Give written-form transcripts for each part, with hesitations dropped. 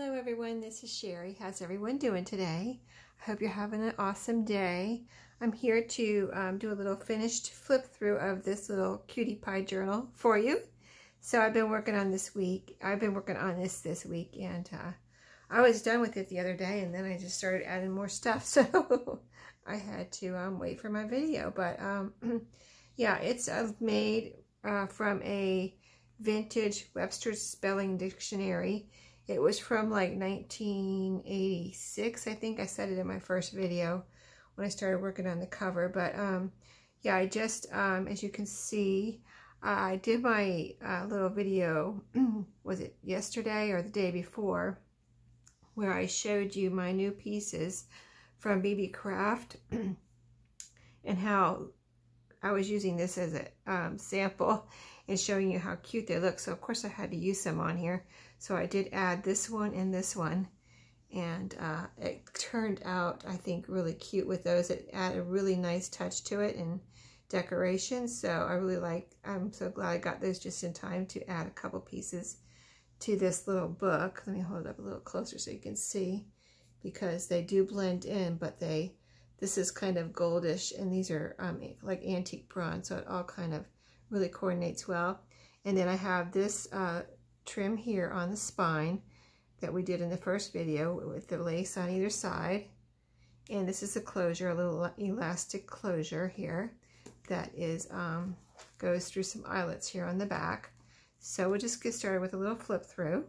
Hello everyone, this is Sherry. How's everyone doing today? I hope you're having an awesome day. I'm here to do a little finished flip through of this little cutie pie journal for you. So I've been working on this week. I've been working on this week, and I was done with it the other day, and then I just started adding more stuff. So I had to wait for my video. But yeah, it's made from a vintage Webster's Spelling Dictionary. It was from like 1986, I think. I said it in my first video when I started working on the cover. But yeah, I just, as you can see, I did my little video, was it yesterday or the day before, where I showed you my new pieces from BB Craft and how I was using this as a sample and showing you how cute they look. So of course I had to use some on here. So I did add this one and this one, and it turned out, I think, really cute with those. It added a really nice touch to it and decoration. So I really like, I'm so glad I got those just in time to add a couple pieces to this little book. Let me hold it up a little closer so you can see, because they do blend in, but this is kind of goldish, and these are like antique bronze, so it all kind of really coordinates well. And then I have this trim here on the spine that we did in the first video with the lace on either side. And this is a closure, a little elastic closure here that is goes through some eyelets here on the back. So we'll just get started with a little flip through.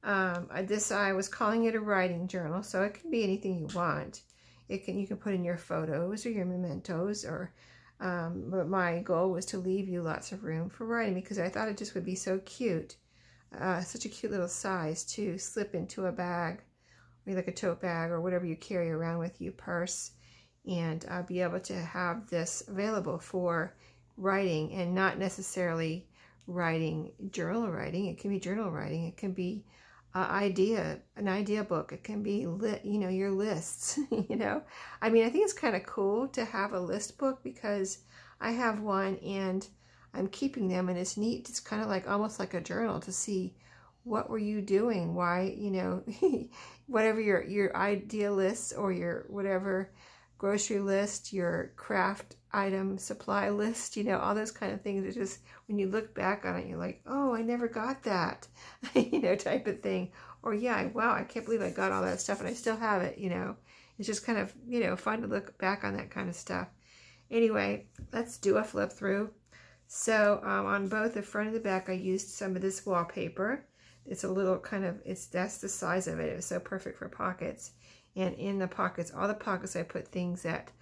I was calling it a writing journal, so it can be anything you want. You can put in your photos or your mementos, or but my goal was to leave you lots of room for writing, because I thought it just would be so cute. Such a cute little size to slip into a bag, or like a tote bag, or whatever you carry around with you, purse, and be able to have this available for writing, and not necessarily writing, journal writing. It can be journal writing. It can be an idea book. It can be your lists. I mean, I think it's kind of cool to have a list book, because I have one and I'm keeping them, and it's neat. It's kind of like almost like a journal to see what were you doing, why, whatever your idea list, or your whatever grocery list, your craft item supply list, all those kind of things. It's just, when you look back on it, you're like, oh, I never got that, type of thing. Or yeah, wow, I can't believe I got all that stuff and I still have it, It's just kind of, fun to look back on that kind of stuff. Anyway, let's do a flip through. So on both the front and the back, I used some of this wallpaper. It's a little that's the size of it. It was so perfect for pockets. And in the pockets, all the pockets, I put things that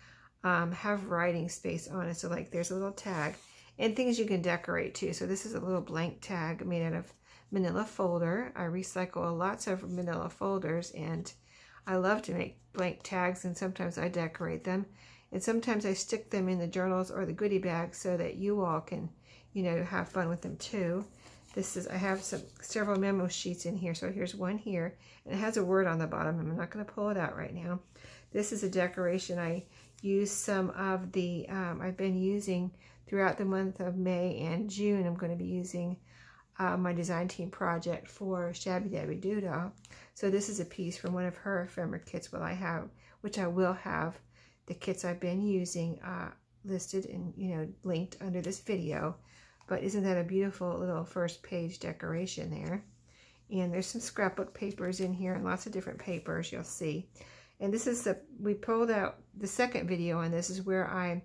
have writing space on it. So like there's a little tag and things you can decorate too. So this is a little blank tag made out of manila folder. I recycle lots of manila folders, and I love to make blank tags, and sometimes I decorate them. And sometimes I stick them in the journals or the goodie bag so that you all can, have fun with them too. I have several memo sheets in here. So here's one here, and it has a word on the bottom. I'm not going to pull it out right now. This is a decoration. I used some of the, I've been using throughout the month of May and June. I'm going to be using my design team project for ShabbyDabbyDooDah. So this is a piece from one of her ephemera kits, which I will have the kits I've been using listed and linked under this video. But isn't that a beautiful little first page decoration there? And there's some scrapbook papers in here, and lots of different papers you'll see. And this is we pulled out the second video on this, is where I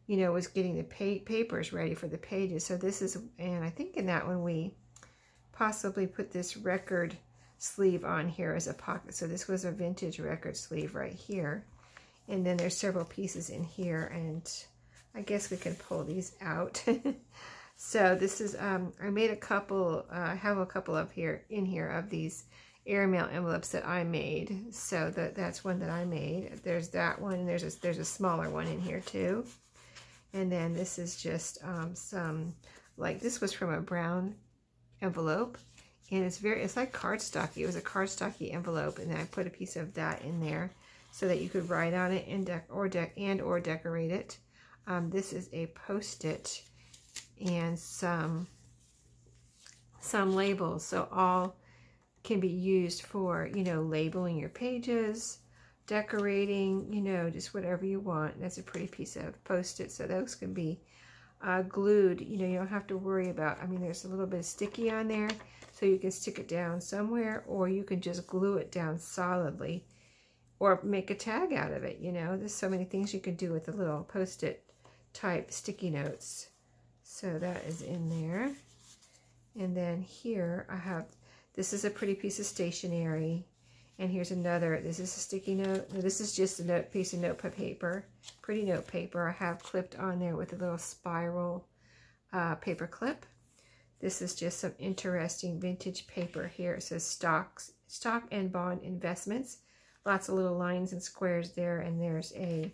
was getting the papers ready for the pages. So this is, and I think in that one we possibly put this record sleeve on here as a pocket. So this was a vintage record sleeve right here. And then there's several pieces in here, and I guess we can pull these out. So this is, I made a couple, I have a couple of in here of these airmail envelopes that I made. So that's one that I made. There's that one, and there's a smaller one in here too. And then this is just this was from a brown envelope, and it's like cardstocky. It was a cardstocky envelope, and then I put a piece of that in there so that you could write on it and decorate it. This is a Post-it and some labels. So all can be used for, you know, labeling your pages, decorating, you know, just whatever you want. That's a pretty piece of Post-it. So those can be glued. You know, you don't have to worry about, I mean, there's a little bit of sticky on there, so you can stick it down somewhere, or you can just glue it down solidly, or make a tag out of it. You know, there's so many things you can do with the little Post-it type sticky notes. So that is in there. And then here I have, this is a pretty piece of stationery. And here's another, this is a sticky note. No, this is just a piece of note paper, pretty note paper I have clipped on there with a little spiral paper clip. This is just some interesting vintage paper here. It says stock and bond investments. Lots of little lines and squares there. And there's a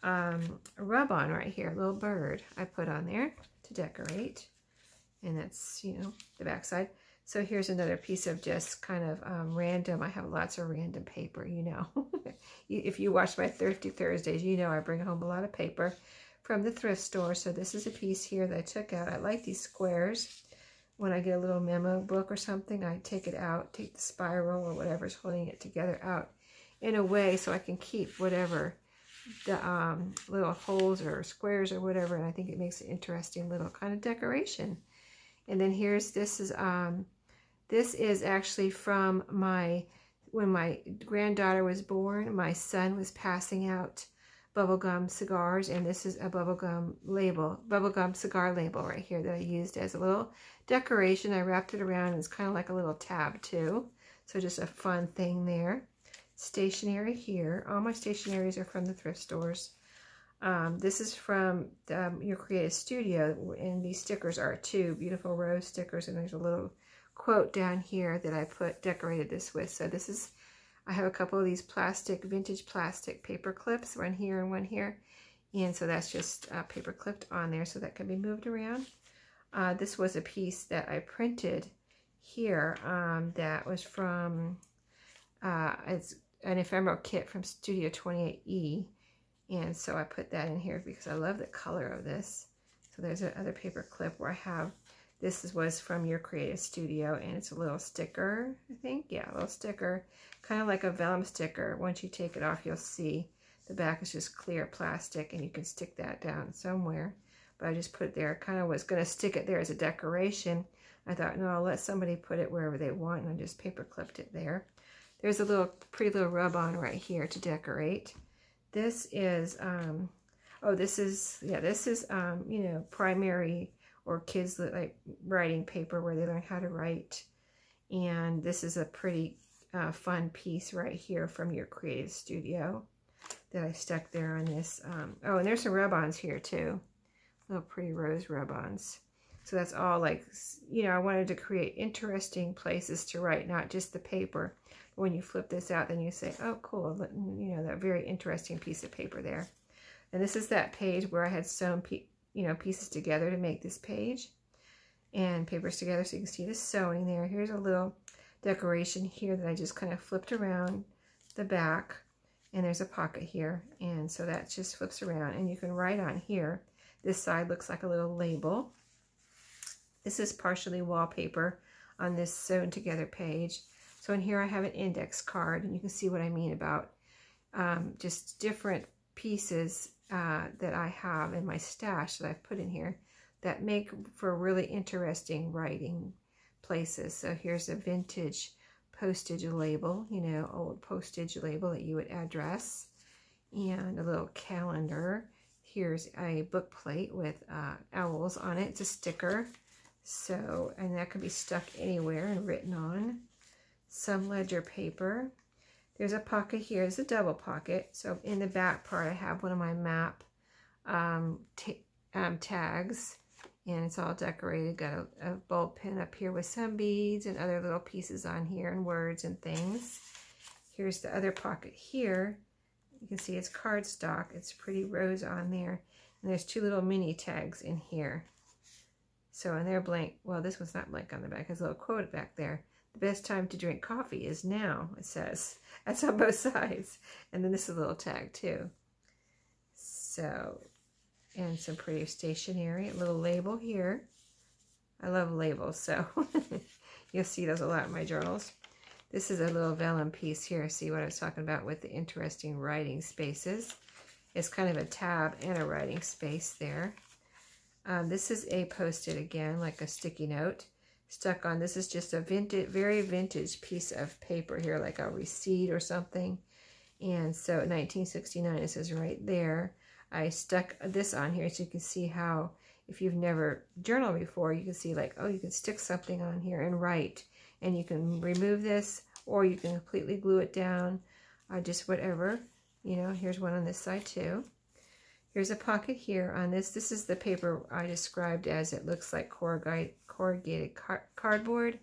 rub-on right here, a little bird I put on there to decorate. And that's, you know, the back side. So here's another piece of just kind of random. I have lots of random paper, you know. If you watch my Thrifty Thursdays, you know I bring home a lot of paper from the thrift store. So this is a piece here that I took out. I like these squares. When I get a little memo book or something, I take it out, take the spiral or whatever's holding it together out in a way so I can keep whatever the little holes or squares or whatever. And I think it makes an interesting little kind of decoration. And then here's, this is actually from when my granddaughter was born, my son was passing out bubblegum cigars, and this is a bubblegum cigar label right here that I used as a little decoration. I wrapped it around, and it's kind of like a little tab too. So just a fun thing there. Stationery here. All my stationeries are from the thrift stores. This is from Your Creative Studio, and these stickers are two beautiful rose stickers, and there's a little quote down here that I decorated this with. So this is, I have a couple of these vintage plastic paper clips, one here and one here, and so that's just paper clipped on there, so that can be moved around. This was a piece that I printed here that was from, it's an ephemeral kit from Studio 28E. And so I put that in here because I love the color of this. So there's another paper clip where I have, this was from Your Creative Studio, and it's a little sticker, I think. Yeah, a little sticker, kind of like a vellum sticker. Once you take it off, you'll see the back is just clear plastic, and you can stick that down somewhere. But I just put it there. Kind of was going to stick it there as a decoration. I thought, no, I'll let somebody put it wherever they want, and I just paper clipped it there. There's a pretty little rub-on right here to decorate. This is, you know, primary or kids like writing paper where they learn how to write. And this is a pretty fun piece right here from Your Creative Studio that I stuck there on this. Oh, and there's some rub-ons here too. Little pretty rose rub-ons. So that's all like, you know, I wanted to create interesting places to write, not just the paper. When you flip this out, then you say, oh, cool, you know, that very interesting piece of paper there. And this is that page where I had sewn, you know, pieces together to make this page and papers together, so you can see the sewing there. Here's a little decoration here that I just kind of flipped around the back, and there's a pocket here, and so that just flips around, and you can write on here. This side looks like a little label. This is partially wallpaper on this sewn together page. So in here I have an index card, and you can see what I mean about just different pieces that I have in my stash that I've put in here that make for really interesting writing places. So here's a vintage postage label, you know, old postage label that you would address, and a little calendar. Here's a book plate with owls on it. It's a sticker. So, and that can be stuck anywhere and written on. Some ledger paper. There's a pocket here. It's a double pocket. So in the back part, I have one of my map tags, and it's all decorated. Got a bulb pin up here with some beads and other little pieces on here and words and things. Here's the other pocket here. You can see it's cardstock. It's pretty rose on there. And there's two little mini tags in here. So, and they're blank. Well, this one's not blank on the back. There's a little quote back there. The best time to drink coffee is now, it says. That's on both sides. And then this is a little tag too. So, and some pretty stationery. A little label here. I love labels, so you'll see those a lot in my journals. This is a little vellum piece here. See what I was talking about with the interesting writing spaces. It's kind of a tab and a writing space there. This is a Post-it again, like a sticky note stuck on. This is just a vintage, very vintage piece of paper here, like a receipt or something. And so 1969, it says right there. I stuck this on here so you can see how, if you've never journaled before, you can see like, oh, you can stick something on here and write. And you can remove this, or you can completely glue it down, just whatever. You know, here's one on this side too. Here's a pocket here on this. This is the paper I described as it looks like corrugated cardboard.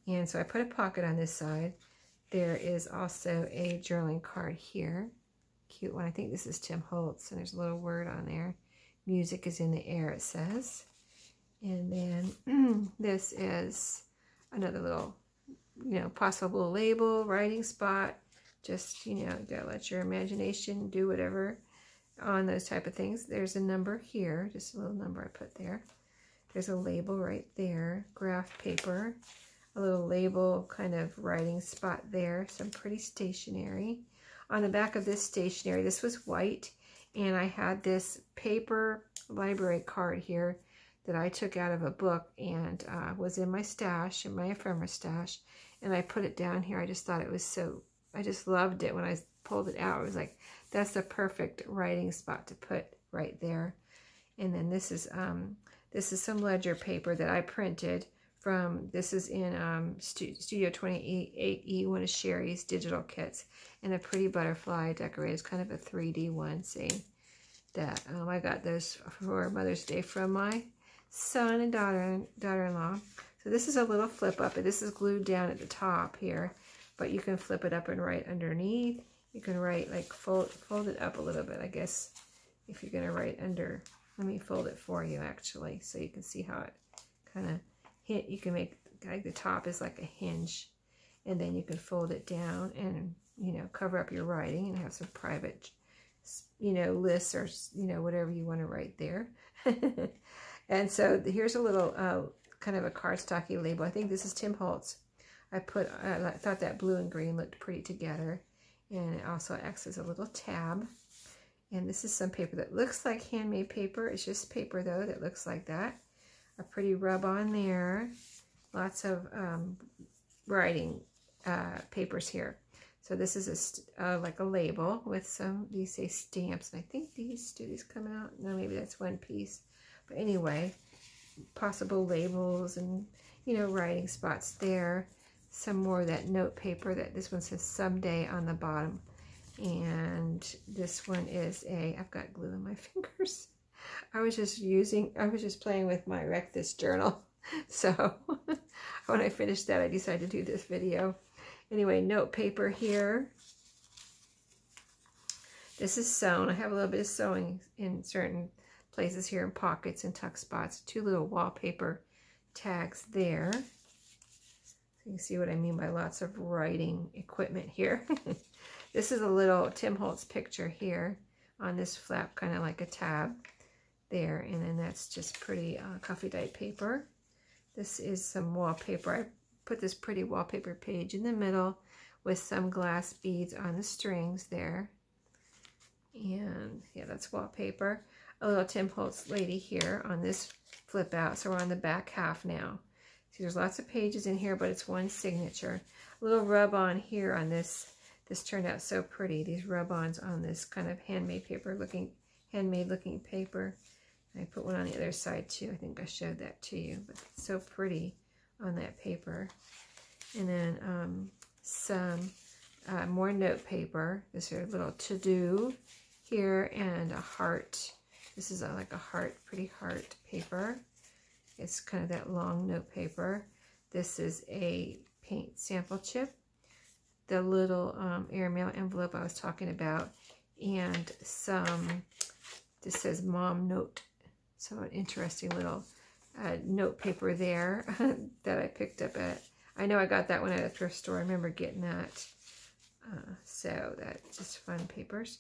And so I put a pocket on this side. There is also a journaling card here. Cute one. I think this is Tim Holtz, and there's a little word on there. Music is in the air, it says. And then this is another little, you know, possible label, writing spot. Just, you know, gotta let your imagination do whatever on those type of things. There's a number here, just a little number I put there. There's a label right there, graph paper, a little label kind of writing spot there, some pretty stationery. On the back of this stationery, this was white, and I had this paper library card here that I took out of a book and was in my stash, in my ephemera stash, and I put it down here. I just thought it was so, I just loved it when I pulled it out. I was like, that's the perfect writing spot to put right there. And then this is some ledger paper that I printed from, this is in Studio 28E, one of Sherry's digital kits, and a pretty butterfly decorated. It's kind of a 3D one, see? That I got those for Mother's Day from my son and daughter-in-law. So this is a little flip up, and this is glued down at the top here, but you can flip it up and write underneath. You can write, like, fold it up a little bit, I guess, if you're going to write under. Let me fold it for you, actually, so you can see how it kind of hit. You can make, like, the top is like a hinge, and then you can fold it down and, you know, cover up your writing and have some private, you know, lists or, you know, whatever you want to write there. And so here's a little kind of a cardstocking label. I think this is Tim Holtz. I thought that blue and green looked pretty together. And it also acts as a little tab. And this is some paper that looks like handmade paper. It's just paper, though, that looks like that. A pretty rub on there. Lots of writing papers here. So this is like a label with some, these say stamps. And I think do these come out? No, maybe that's one piece. But anyway, possible labels and, you know, writing spots there. Some more of that note paper. That this one says someday on the bottom. And this one is I've got glue in my fingers. I was just playing with my Wreck This journal. So when I finished that, I decided to do this video. Anyway, note paper here. This is sewn. I have a little bit of sewing in certain places here in pockets and tuck spots. Two little wallpaper tags there. So you can see what I mean by lots of writing equipment here. This is a little Tim Holtz picture here on this flap, kind of like a tab there. And then that's just pretty coffee dyed paper. This is some wallpaper. I put this pretty wallpaper page in the middle with some glass beads on the strings there. And yeah, that's wallpaper. A little Tim Holtz lady here on this flip out. So we're on the back half now. See, there's lots of pages in here, but it's one signature. A little rub-on here on this. This turned out so pretty. These rub-ons on this kind of handmade looking paper. And I put one on the other side too. I think I showed that to you, but it's so pretty on that paper. And then some more note paper. This is a little to-do here, and a heart. This is like a heart, pretty heart paper. It's kind of that long note paper. This is a paint sample chip. The little airmail envelope I was talking about, and some, this says Mom Note. So an interesting little note paper there that I picked up at, I know I got that one at a thrift store. I remember getting that. So that's just fun papers.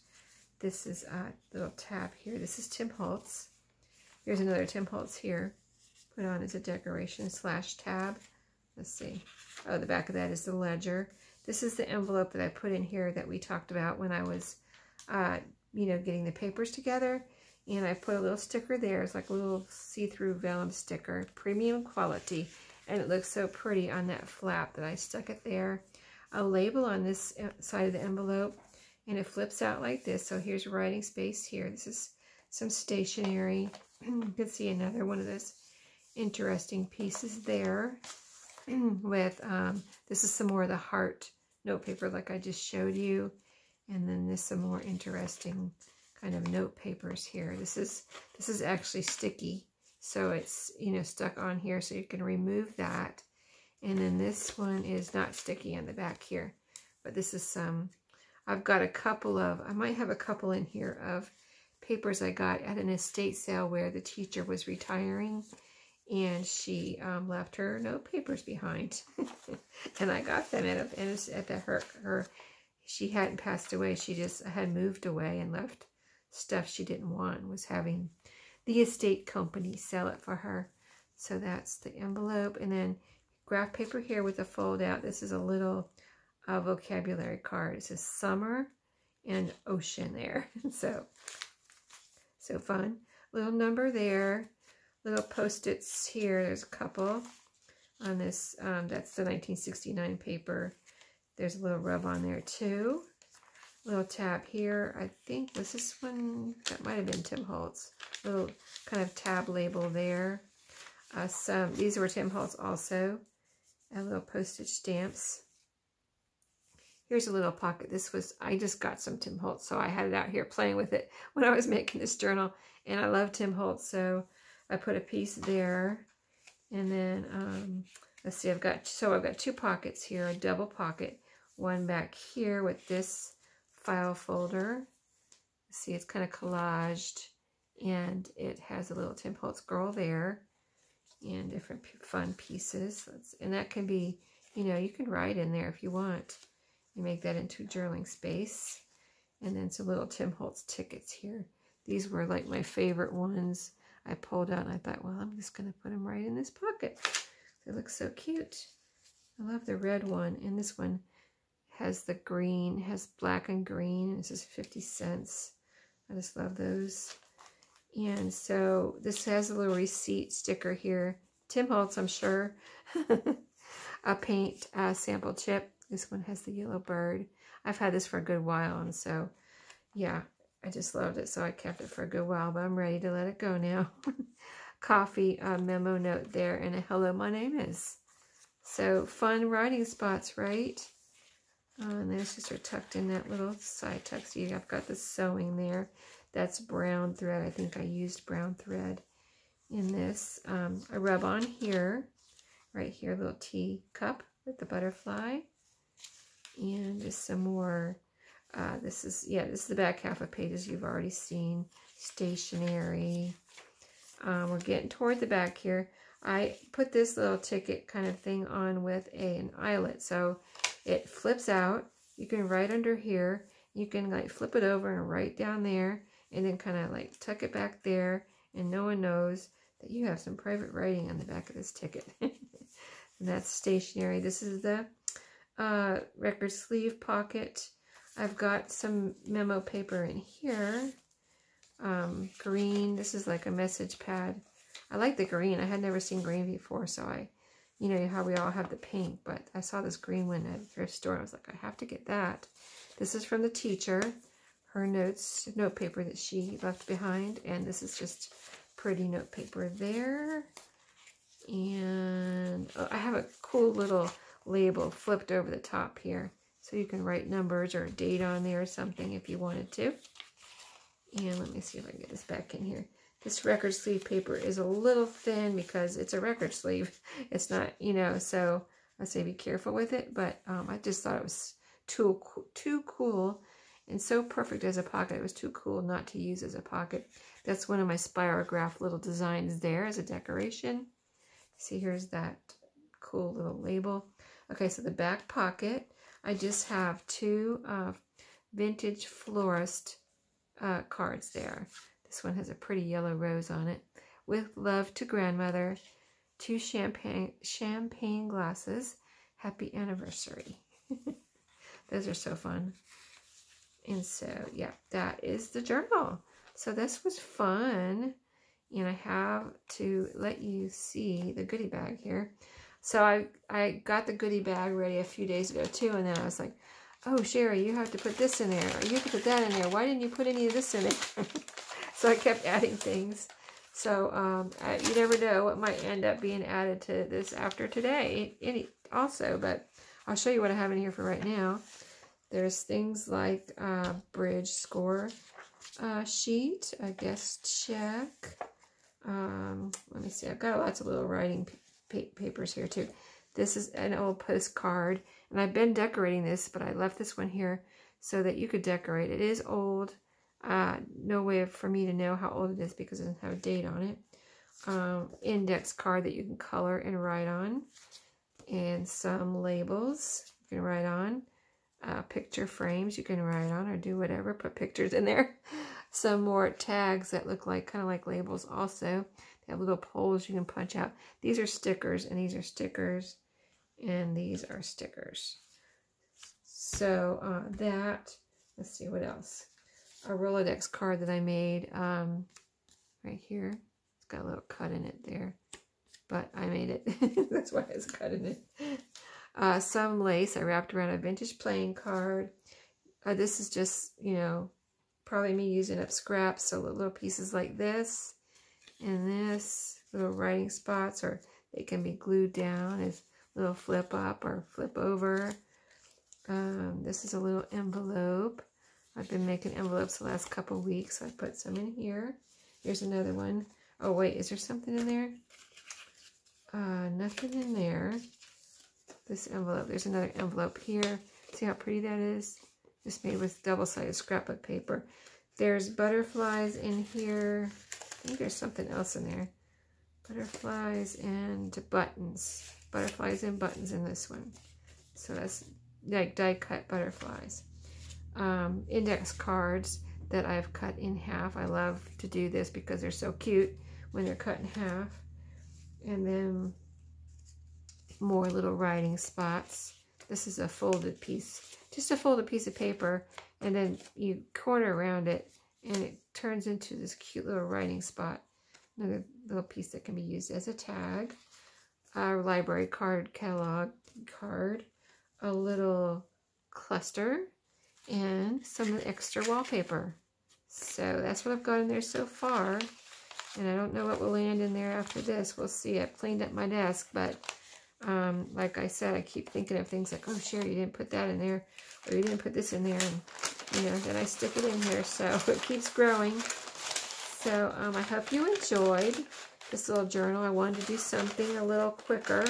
This is a little tab here. This is Tim Holtz. Here's another Tim Holtz here. Put on as a decoration / tab Let's see. Oh, the back of that is the ledger. This is the envelope that I put in here that we talked about when I was, you know, getting the papers together. And I put a little sticker there. It's like a little see-through vellum sticker, premium quality. And it looks so pretty on that flap that I stuck it there. A label on this side of the envelope, and it flips out like this. So here's writing space here. This is some stationery. You can see another one of those interesting pieces there. With this is some more of the heart note paper like I just showed you, and then there's some more interesting kind of note papers here. This is actually sticky, so it's, you know, stuck on here, so you can remove that. And then this one is not sticky on the back here, but this is some, I've got a couple of, I might have a couple in here of papers I got at an estate sale where the teacher was retiring, and she left her note papers behind. And I got them she hadn't passed away. She just had moved away and left stuff she didn't want, and was having the estate company sell it for her. So that's the envelope. And then graph paper here with a fold out. This is a little vocabulary card. It says summer and ocean there. So fun. Little number there. Little post-its here. There's a couple on this. That's the 1969 paper. There's a little rub on there too. Little tab here. I think this is one that might have been Tim Holtz. Little kind of tab label there. These were Tim Holtz also. And little postage stamps. Here's a little pocket. I just got some Tim Holtz, so I had it out here playing with it when I was making this journal. And I love Tim Holtz, so I put a piece there. And then, let's see, I've got two pockets here, a double pocket. One back here with this file folder. See, it's kind of collaged, and it has a little Tim Holtz girl there, and different fun pieces. And that can be, you know, you can write in there if you want. You make that into journaling space. And then some little Tim Holtz tickets here. These were like my favorite ones. I pulled out and I thought, well, I'm just going to put them right in this pocket. They look so cute. I love the red one. And this one has the green, has black and green. And this is 50 cents. I just love those. And so this has a little receipt sticker here. Tim Holtz, I'm sure. A paint sample chip. This one has the yellow bird. I've had this for a good while, and so, yeah, I just loved it, so I kept it for a good while, but I'm ready to let it go now. Coffee memo note there, and a hello, my name is. So, fun writing spots, right? And those just are tucked in that little side tuck. See, I've got the sewing there. That's brown thread. I think I used brown thread in this. I rub on here, right here, a little tea cup with the butterfly. And just some more, this is the back half of pages you've already seen. Stationery. We're getting toward the back here. I put this little ticket kind of thing on with an eyelet. So it flips out. You can write under here. You can like flip it over and write down there. And then kind of like tuck it back there. And no one knows that you have some private writing on the back of this ticket. And that's stationery. This is the record sleeve pocket. I've got some memo paper in here. Green. This is like a message pad. I like the green. I had never seen green before, so you know how we all have the pink, but I saw this green one at a thrift store, and I was like, I have to get that. This is from the teacher. Her note paper that she left behind, and this is just pretty note paper there. And I have a cool little label flipped over the top here, so you can write numbers or a date on there or something if you wanted to. And let me see if I can get this back in here. This record sleeve paper is a little thin because it's a record sleeve. It's not, you know, so I say be careful with it, but I just thought it was too cool and so perfect as a pocket. It was too cool not to use as a pocket. That's one of my spirograph little designs there as a decoration. See, here's that cool little label. Okay, so the back pocket, I just have two vintage florist cards there. This one has a pretty yellow rose on it. With love to grandmother. 2 champagne glasses. Happy anniversary. Those are so fun. And so, yeah, that is the journal. So this was fun. And I have to let you see the goodie bag here. So I got the goodie bag ready a few days ago too. And then I was like, oh, Sherry, you have to put this in there. Or you have to put that in there. Why didn't you put any of this in there? So I kept adding things. So you never know what might end up being added to this after today also. But I'll show you what I have in here for right now. There's things like bridge score sheet, a guest check. Let me see. I've got lots of little writing papers here too. This is an old postcard. And I've been decorating this, but I left this one here so that you could decorate. It is old. No way for me to know how old it is because it doesn't have a date on it. Index card that you can color and write on. And some labels you can write on. Picture frames you can write on or do whatever. Put pictures in there. Some more tags that look like kind of like labels also. They have little poles you can punch out. These are stickers and these are stickers. And these are stickers. So let's see what else. A Rolodex card that I made right here. It's got a little cut in it there. But I made it. That's why it's cut in it. Some lace I wrapped around a vintage playing card. This is just, you know, probably me using up scraps. So little pieces like this and this. Little writing spots, or they can be glued down as little flip up or flip over. This is a little envelope. I've been making envelopes the last couple weeks. So I put some in here. Here's another one. Oh wait, is there something in there? Nothing in there. This envelope. There's another envelope here. See how pretty that is? Just made with double-sided scrapbook paper. There's butterflies in here. I think there's something else in there. Butterflies and buttons. Butterflies and buttons in this one. So that's like die-cut butterflies. Index cards that I've cut in half. I love to do this because they're so cute when they're cut in half. And then more little writing spots. This is a folded piece. Just a folded piece of paper. And then you corner around it and it turns into this cute little writing spot. Another little piece that can be used as a tag. A library card, catalog card. A little cluster. And some extra wallpaper. So that's what I've got in there so far. And I don't know what will land in there after this. We'll see. I've cleaned up my desk, but like I said, I keep thinking of things like, oh, Sherry, you didn't put that in there, or you didn't put this in there, and you know, then I stick it in here, so it keeps growing. So I hope you enjoyed this little journal. I wanted to do something a little quicker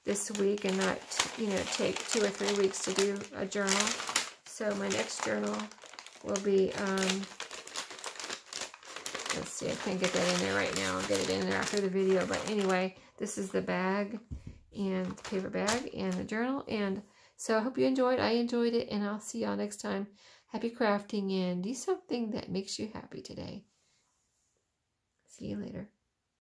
this week and not, you know, take 2 or 3 weeks to do a journal. So my next journal will be, let's see, I can't get that in there right now. I'll get it in there after the video. But anyway, this is the bag and the paper bag and the journal. And so I hope you enjoyed. I enjoyed it. And I'll see y'all next time. Happy crafting and do something that makes you happy today. See you later.